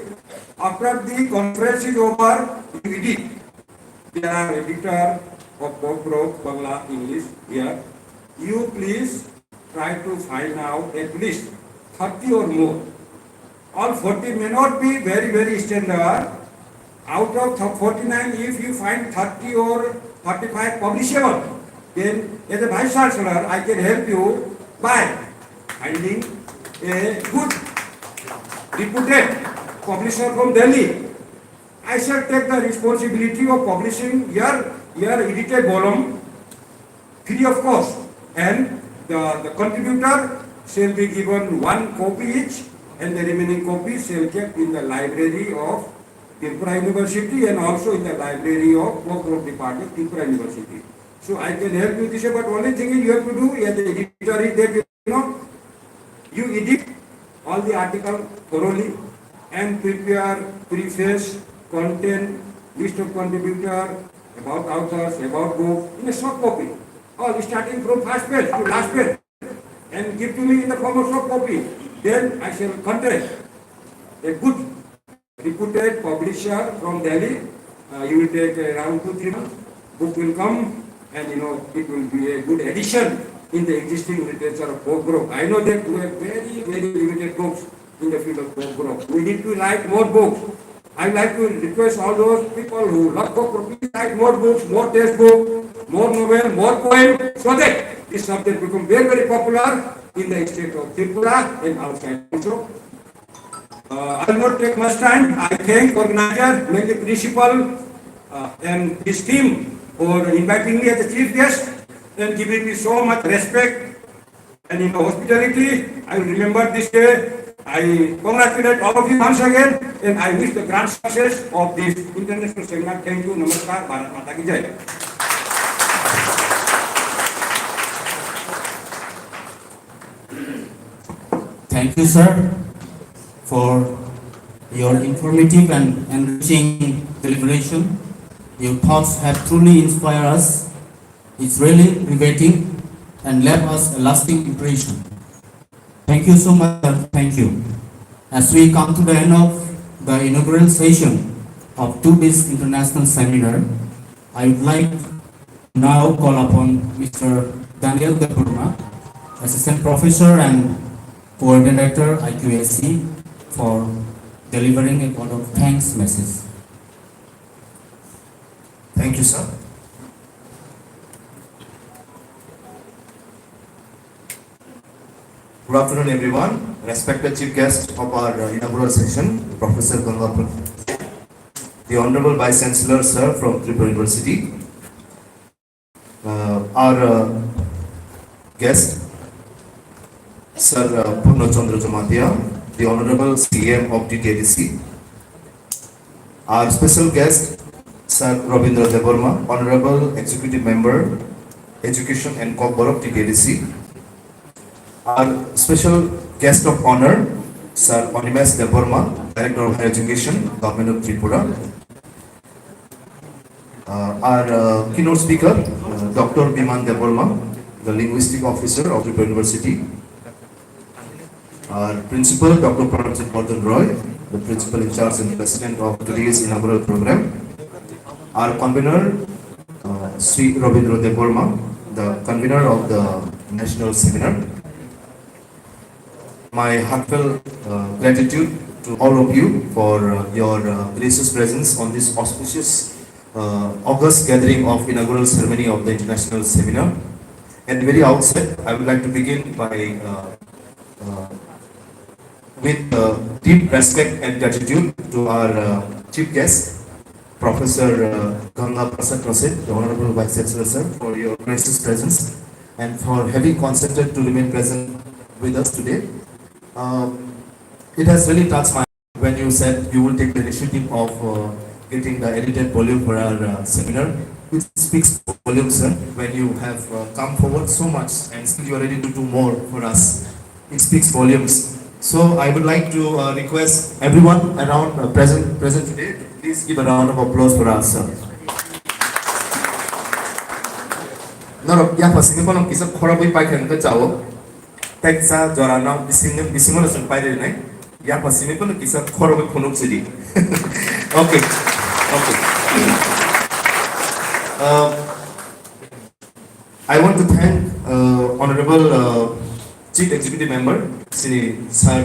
After the conference is over, you edit. There are editor of Kokbro, Bangla, English here. You please try to find out at least 30 or more. All 40 may not be very, very standard. Out of 49, if you find 30 or 35 publishable, then as a Vice Chancellor, I can help you by finding a good reputed publisher from Delhi. I shall take the responsibility of publishing your edited volume free of cost, and the contributor shall be given 1 copy each, and the remaining copies shall kept in the library of Tripura University and also in the library of Kokrok Department, Tripura University. So I can help you this way, but only thing is you have to do, as the editor is there, you edit all the article thoroughly and prepare preface, content, list of contributor, about authors, about book, in a soft copy. All starting from first page to last page, and give to me in the form of soft copy. Then I shall contact a good reputed publisher from Delhi. You will take around 2-3 months. Book will come, and it will be a good addition in the existing literature of folk group. I know that we have very, very limited books in the field of folk group. We need to write more books. I like to request all those people who love folk group, please write more books, more text books, more novel, more poem, so that this subject become very, very popular in the state of Tripura and outside also. I will not take much time. I thank organizer, mainly principal, and his team for inviting me as a chief guest and giving me so much respect and hospitality. I will remember this day. I congratulate all of you once again, and I wish the grand success of this international seminar. Thank you. Namaskar. Bharat Mata ki Jai. Thank you, sir, for your informative and enriching deliberation. Your thoughts have truly inspired us. It's really riveting and left us a lasting impression. Thank you so much, sir. Thank you. As we come to the end of the inaugural session of today's international seminar, I would like to now call upon Mr. Daniel Deburma, Assistant Professor and Coordinator IQAC, for delivering a word of thanks message. Thank you, sir. Good afternoon, everyone. Respected chief guest of our inaugural session, Professor Gangapur, the Honorable Vice Chancellor, sir, from Tripura University, our guest, Sir Purno Chandra Jamatia, the Honorable CM of TTADC, our special guest, Sir Robindra Deborma, Honorable Executive Member, Education and Corporate of TTADC, our special guest of honor, Sir Onimes Deborma, Director of Higher Education, Government of Tripura, our keynote speaker, Dr. Biman Deborma, the Linguistic Officer of Tripura University, our Principal, Dr. Pranamjit Gordon Roy, the Principal in charge and President of today's inaugural program, our convener, Sri Robindra Deborma, the convener of the national seminar. My heartfelt gratitude to all of you for your gracious presence on this auspicious August gathering of inaugural ceremony of the international seminar. At the very outset, I would like to begin by with deep respect and gratitude to our chief guest, Professor Ganga Prasad Prasid, the Honorable Vice Chancellor, sir, for your gracious presence and for having consented to remain present with us today. It has really touched my heart when you said you will take the initiative of getting the edited volume for our seminar. It speaks volumes, sir, when you have come forward so much and still you are ready to do more for us. It speaks volumes. So I would like to request everyone around present today, please give a round of applause for us, sir. Norok, ya pasti ko nang kisah khorabui paikhan ke jauh. Teksa jorana bisingmo na sampai dari nai. Ya pasti ko nang kisah khorabui phonok jadi. Okay. I want to thank Honorable Chief Executive Member, Sri Sir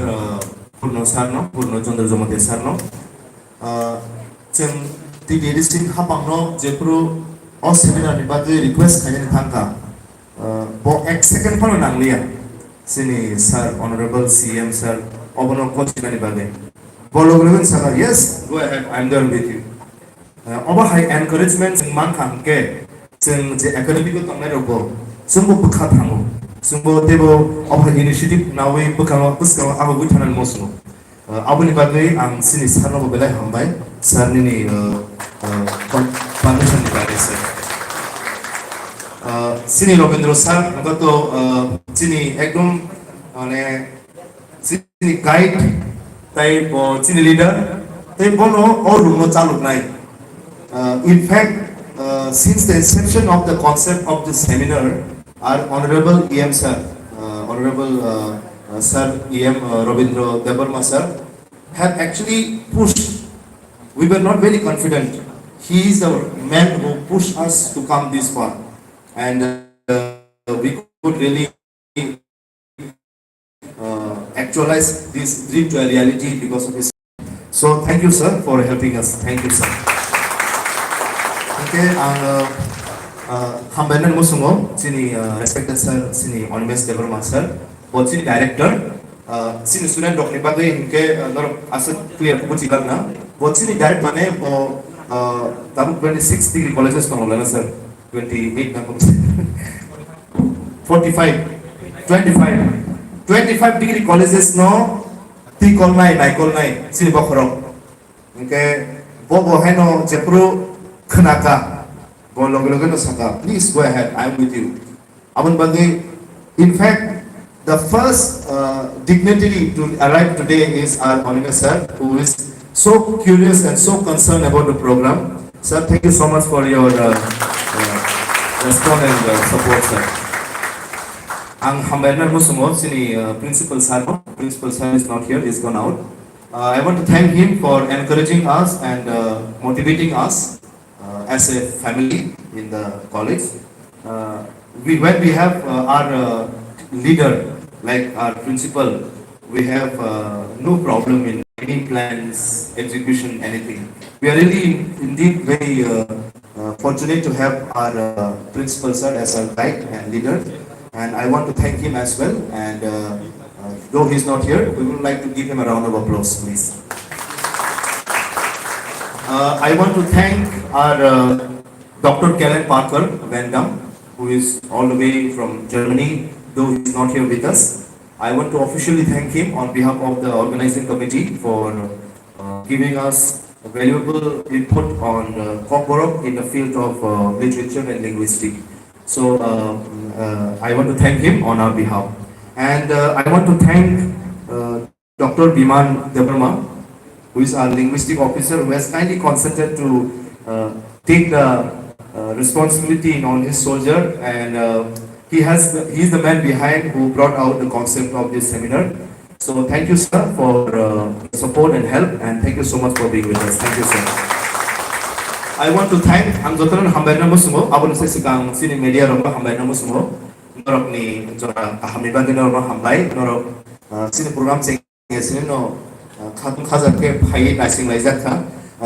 Purno Chandra Jamatia Sarno. Jeng TTADC KHAPANG no jepro all seminar ni bagi request kanya ni tangka. Bo ek second pun nang liya. Sini Sir Honorable CM Sir obono coach ni bagi. Bolo gulun sir, yes, go ahead, I'm there with you. Oba high encouragement jeng man kangke jeng je academy ko tangai rogo. Sungguh bekhat hangu. Sungguh tebo oba initiative nawe bekang puskang abu butanan mosmo. Abu ni bagi ang sini Sarno belai HAMBAI sir ni permission dibagi sir. Sini Robindro sir, angkat to sini ekdom ane sini guide, tai sini leader, tai bono or rumo chaluk nai. In fact, since the inception of the concept of the seminar, our Honorable EM sir, Honorable Sir EM Robindro Debarma sir, have actually pushed. We were not very confident. He is the man who pushed us to come this far, and we could really actualize this dream to a reality because of his. So thank you, sir, for helping us. Thank you, sir. Okay, HAMBAI musungo sini respected sir sini Honorable Debarma sir, both sini director, sini student dok ni bagai hingke norok asal clear kuci karna, both sini direct mana tamu 26 degree colleges tong lana sir, 28 na 45, 25 degree colleges no tikol nai sini bakorok, okay, bobo heno jepro Kanaka, no saka. Please go ahead. I am with you. Aban bagi, in fact, the first dignitary to arrive today is our Honorable Sir, who is so curious and so concerned about the program. Sir, thank you so much for your response and support, sir. Ang HAMBAI musungo sini Principal Sir is not here. He's gone out. I want to thank him for encouraging us and motivating us. As a family in the college, when we have our leader like our principal, we have no problem in any plans, execution, anything. We are really indeed very fortunate to have our principal sir as our guide and leader, and I want to thank him as well. And though he is not here, we would like to give him a round of applause, please. I want to thank our Dr. Kellen Parker Van Dam, who is all the way from Germany, though he is not here with us. I want to officially thank him on behalf of the organizing committee for giving us valuable input on KWBANG in the field of literature and linguistics. So I want to thank him on our behalf. And I want to thank Dr. Biman Debarma, who is our linguistic officer, who has kindly consented to take the responsibility on his shoulder, and he is the man behind who brought out the concept of this seminar. So thank you, sir, for support and help, and thank you so much for being with us. Thank you, sir. I want to thank Angzotan HAMBAI musungo, abon sa sikang sini media romba HAMBAI musungo, norok ni jora KAHAM ibang norok HAMBAI, norok sini program sini no खातुम खाजा के भाई नासिंग लाइजा था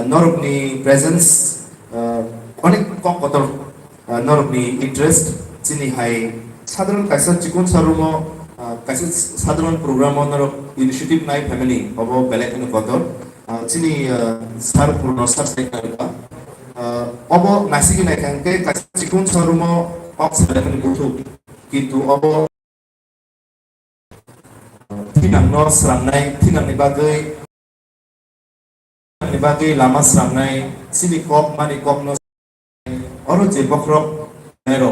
नॉर्कनी presence अनेक कम Qatar नॉर्कनी interest चिनी high साधारण कैसा chicken सारुमो कैसे साधारण प्रोग्राम नॉर्क इनिशिएटिव नाइ फैमिली अब बेलेक इन कतर चिनी सार पूर्ण सार सेक्टर का अब नासिंग नाइ खांके कैसे चिकन सारुमो अब साधारण बुथु किंतु अब tinang no seramnai, tinang ni bagai lama seramnai, sini kop mani kop no, orang je bakrok nero,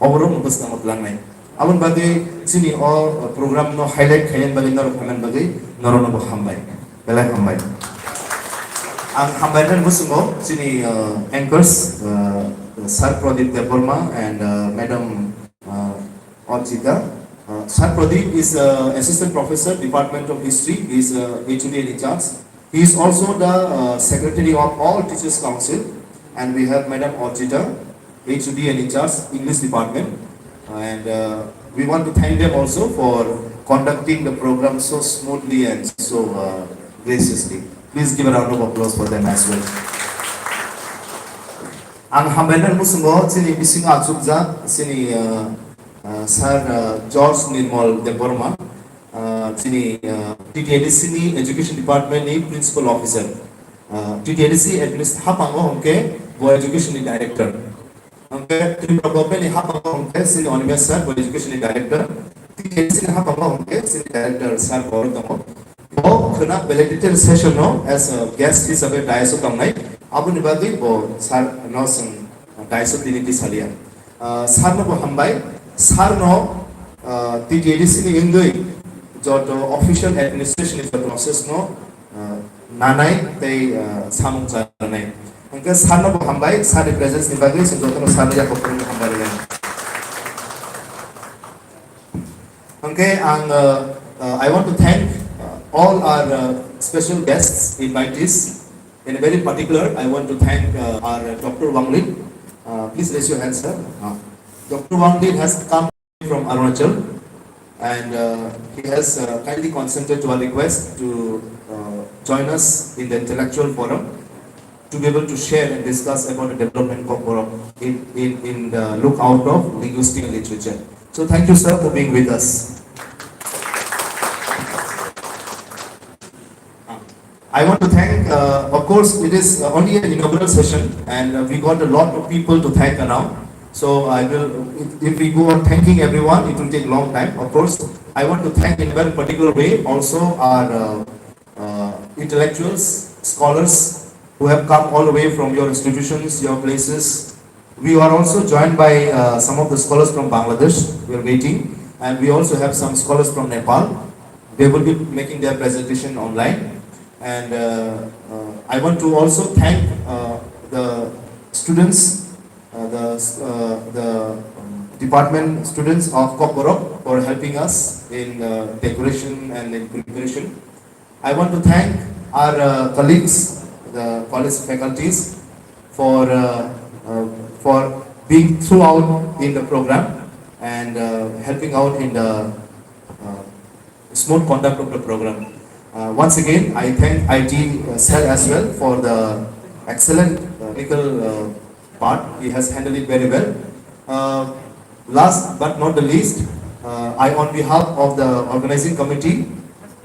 orang mungkus nama pelangai. Abang bagai sini program no highlight kayan bagai noro kanan bagai noro no HAMBAI, belai HAMBAI. Ang HAMBAI dan musungo sini anchors Sir Pradip Debarma and Madam Orchita. Sir Pradeep is Assistant Professor, Department of History. He is HOD in charge. He is also the Secretary of all Teachers Council, and we have Madam Orchita, HOD in charge, English Department, and we want to thank them also for conducting the program so smoothly and so graciously. Please give a round of applause for them as well. Ang HAMBAI musungo sini bising atsukja sini Sir George Nirmal Debarma, sini TTADC Education Department ni Principal Officer, TTADC HAPANG ke Go Education Director, TRIPURA Government ni HAPANG ke sini Honorable Sir Go Education Director, TTADC HAPANG ke sini Director Sir Gaurav bo khana validated session no as a guest hisabe daiso kamnai abuni bagi bo sar no sang daiso diniti salia sar no bo hambai sar no TDDC ni indui joto official administration is the process no nanai tei samung chanai angka sar no bo hambai sar presence ni bagi so joto no sar ya ko hambai le okay and I want to thank all our special guests invitees. In a very particular, I want to thank our Dr. Wang Lin. Please raise your hands, sir. Dr. Wang Lin has come from Arunachal and he has kindly consented to our request to join us in the intellectual forum to be able to share and discuss about the development of Borok in the lookout of linguistic and literature. So thank you, sir, for being with us. I want to thank, of course, it is only an inaugural session and we got a lot of people to thank around. So I will, if we go on thanking everyone, it will take a long time. Of course, I want to thank in a very particular way also our intellectuals, scholars who have come all the way from your institutions, your places. We are also joined by some of the scholars from Bangladesh. We are waiting, and we also have some scholars from Nepal. They will be making their presentation online. And I want to also thank the students, the department students of KWBANG for helping us in decoration and in preparation. I want to thank our colleagues, the college faculties, for being throughout in the program and helping out in the smooth conduct of the program. Once again, I thank IT Cell as well for the excellent technical part. He has handled it very well. Last but not the least, I on behalf of the organizing committee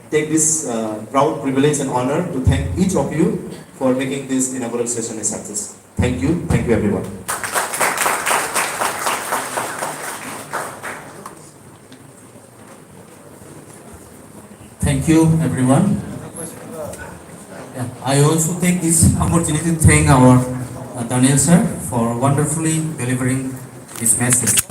take this proud privilege and honor to thank each of you for making this inaugural session a success. Thank you everyone. Thank you, everyone. Yeah, I also take this opportunity to thank our Daniel sir for wonderfully delivering this message.